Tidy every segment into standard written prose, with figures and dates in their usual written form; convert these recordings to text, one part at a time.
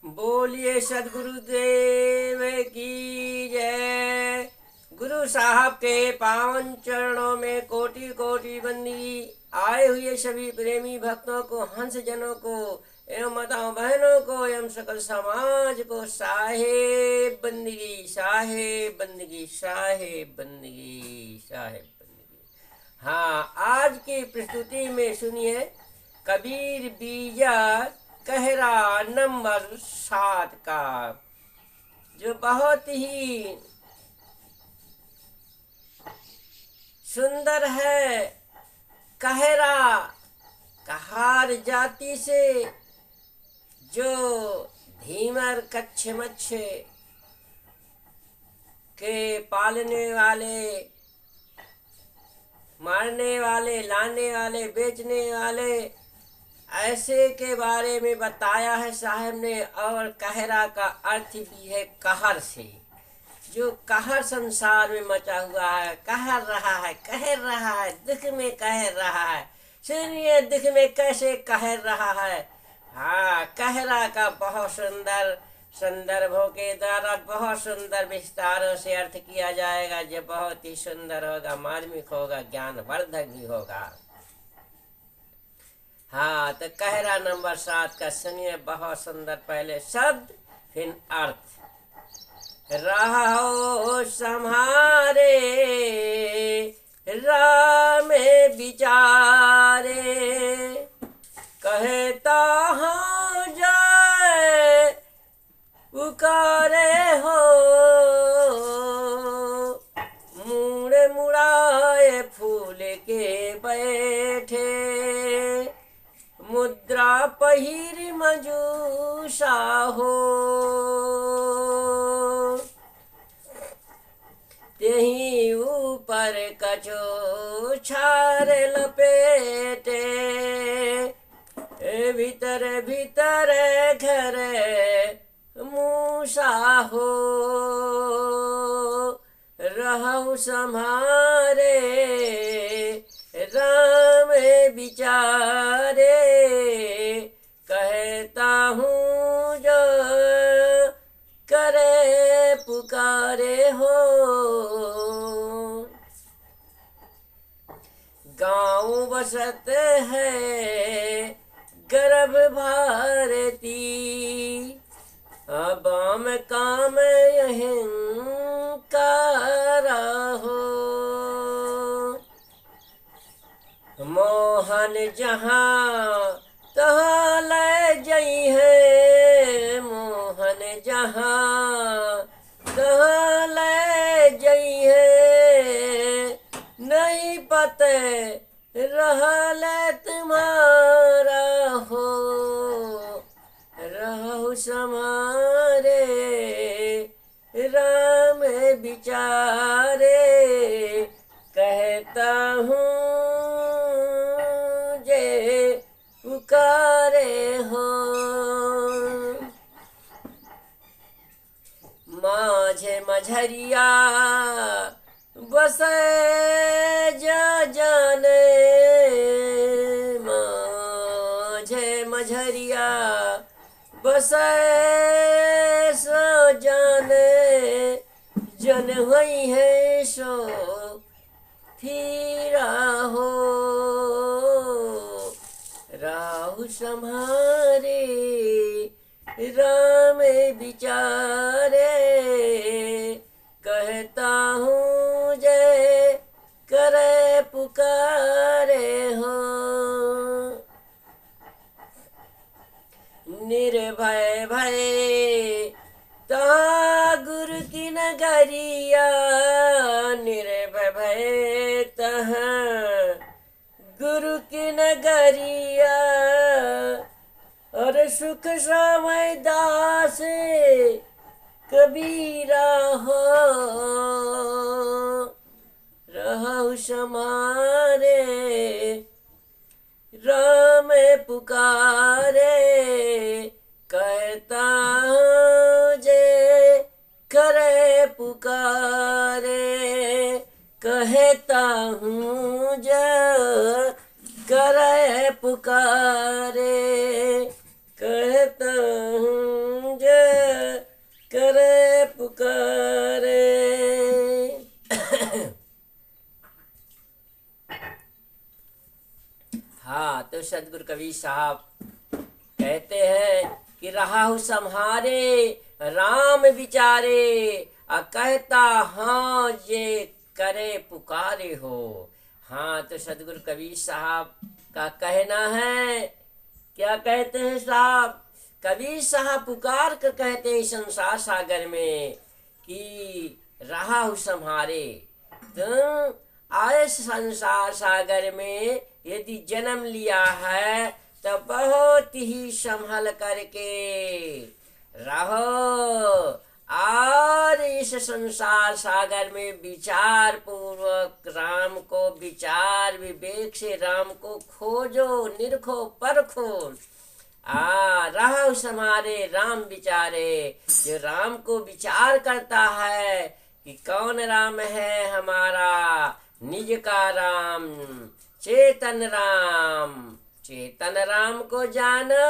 बोलिए सदगुरुदेव की जय। गुरु साहब के पावन चरणों में कोटि कोटि बंदगी। आए हुए सभी प्रेमी भक्तों को, हंस जनों को एवं माताओं बहनों को एवं सकल समाज को साहेब बंदगी, साहेब बंदगी, साहेब बंदगी, साहेब बंदगी। हाँ, आज की प्रस्तुति में सुनिए कबीर बीजा कहरा नंबर 7 का, जो बहुत ही सुंदर है। कहरा कहार जाति से जो धीमर कच्छ मच्छ के पालने वाले, मारने वाले, लाने वाले, बेचने वाले, ऐसे के बारे में बताया है साहब ने। और कहरा का अर्थ भी है कहर से, जो कहर संसार में मचा हुआ है, कहर रहा है, कहर रहा है, दुख में कहर रहा है। सुनिए दुख में कैसे कहर रहा है। हाँ, कहरा का बहुत सुंदर संदर्भों के द्वारा बहुत सुंदर विस्तारों से अर्थ किया जाएगा, जो बहुत ही सुंदर होगा, मार्मिक होगा, ज्ञानवर्धक भी होगा। हाँ, तो कहरा नंबर 7 का सुनिए, बहुत सुंदर। पहले शब्द फिर अर्थ। रहो सम्हारे राम विचारे, कहता हूँ जय पुकारे हो, मुड़े मुड़ाए फूल के बैठे, मुद्रा पहिर मजूसा हो, तेही ऊपर कछो छार लपेटे, भीतर भीतर घर मूसा हो, रहु सम्हारे राम विचारे, कहता हूँ जो करे पुकारे हो। गाँव बसत है गर्भ भारती, बाम काम यहीं कारा हो, मोहन जहाँ तहाँ ले जई है, मोहन जहाँ तहाँ ले जई है, नहीं पते रहल तुम्हारा हो, रहु सम्हारे राम विचारे, कहता हूँ जे पुकारे हो। माझे मझरिया बसे जा जाने, माझे मझरिया बसे सो जाने, जन हुई है सो फिरा हो, राहु सम्हारे राम विचारे, कहता हूँ जय करे पुकारे हो। निर्भय भय ता गुरु की नगरिया, निर्भय भय तहाँ गुरु की नगरिया, और सुख समय दास कबीरा हो, रहु सम्हारे राम पुकारे, कहता हूँ जे करे पुकारे, कहता हूँ जे करे पुकारे, कहता हूँ करे पुकारे। हाँ, तो सदगुरु कबीर साहब कहते हैं कि रहा हूँ सम्हारे राम विचारे, कहता हाँ ये करे पुकारे हो। हाँ, तो सदगुरु कबीर साहब का कहना है, क्या कहते हैं साहब? कबीर साहब पुकार कर कहते हैं संसार सागर में कि रहा हूँ सम्हारे। तुम आए संसार सागर में यदि जन्म लिया है तो बहुत ही संभल करके रहो, और इस संसार सागर में विचार पूर्वक राम को, विचार विवेक से राम को खोजो, निरखो, परखो। रहो समारे राम विचारे। जो राम को विचार करता है कि कौन राम है हमारा, निज का राम, चेतन राम। चेतन राम को जानो,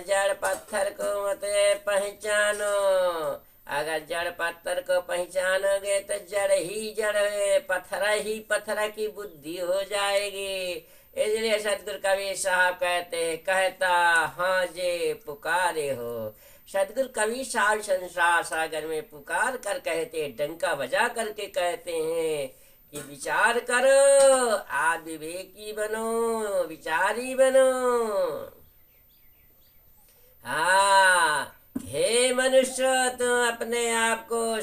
जड़ पत्थर को मत पहचानो। अगर जड़ पत्थर को पहचानोगे तो जड़ ही जड़ है, पत्थर ही पत्थर की बुद्धि हो जाएगी। इसलिए सदगुरु कबीर साहब कहते हैं, कहता हाँ जे पुकारे हो। सदगुरु कबीर साहब संसार सागर में पुकार कर कहते, डंका बजा करके कहते हैं कि विचार करो, आप विवेकी बनो, विचारी बनो। हाँ, हे मनुष्य, तुम अपने आप को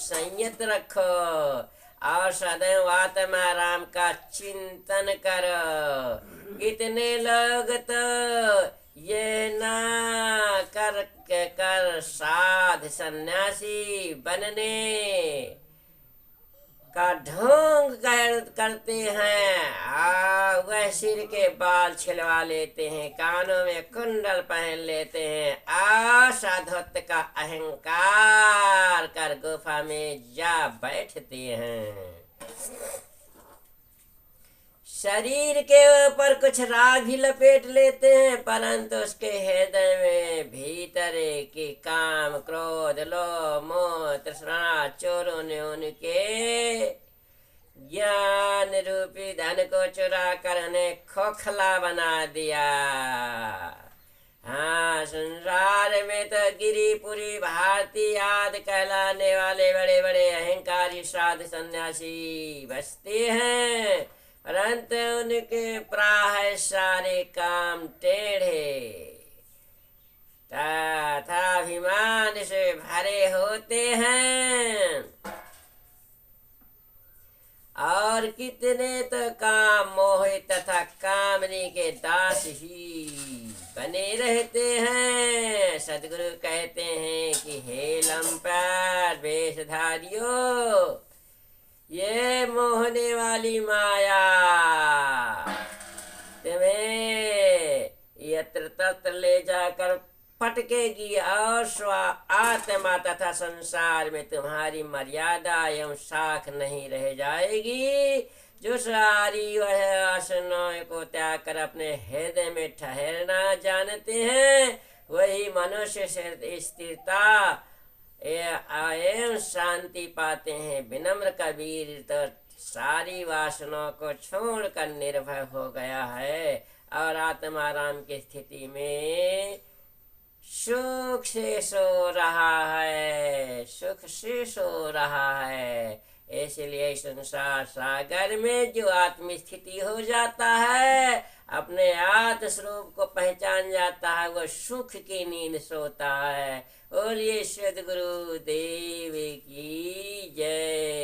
संयत रखो और सदैव आत्मा राम का चिंतन करो। कितने लोग तो ये ना कर साध सन्यासी बनने का ढोंग करते हैं। वह सिर के बाल छिलवा लेते हैं, कानों में कुंडल पहन लेते हैं, साधुत्व का अहंकार कर गुफा में जा बैठते हैं। शरीर के ऊपर कुछ राग भी लपेट लेते हैं, परंतु उसके हृदय में भीतर के काम, क्रोध, लोभ, मोह, तृष्णा चोरों ने उनके ज्ञान रूपी धन को चुरा कर उन्हें खोखला बना दिया। हाँ, संसार में तो गिरिपुरी, भारती आदि कहलाने वाले बड़े बड़े अहंकारी साधु सन्यासी बसते हैं, परंतु उनके प्राय सारे काम टेढ़े तथा अभिमान से भरे होते हैं। और कितने तो काम मोह तथा कामनी के दास ही बने रहते हैं। सदगुरु कहते हैं कि हे लंपट वेशधारियों, ये मोहने वाली माया तुम्हें यत्र तत्र ले जाकर फटकेगी और आत्मा तथा संसार में तुम्हारी मर्यादा एवं साख नहीं रह जाएगी। जो सारी वह आसनों को त्याग कर अपने हृदय में ठहरना जानते हैं, वही मनुष्य से स्थिरता एवं शांति पाते हैं। विनम्र कबीर तो सारी वासनाओं को छोड़कर निर्भय हो गया है और आत्मा राम की स्थिति में सुख से सो रहा है, सुख से सो रहा है। इसलिए संसार सागर में जो आत्म स्थिति हो जाता है, अपने आत्म स्वरूप को पहचान जाता है, वो सुख की नींद सोता है। बोलिए सद्गुरु देव की जय।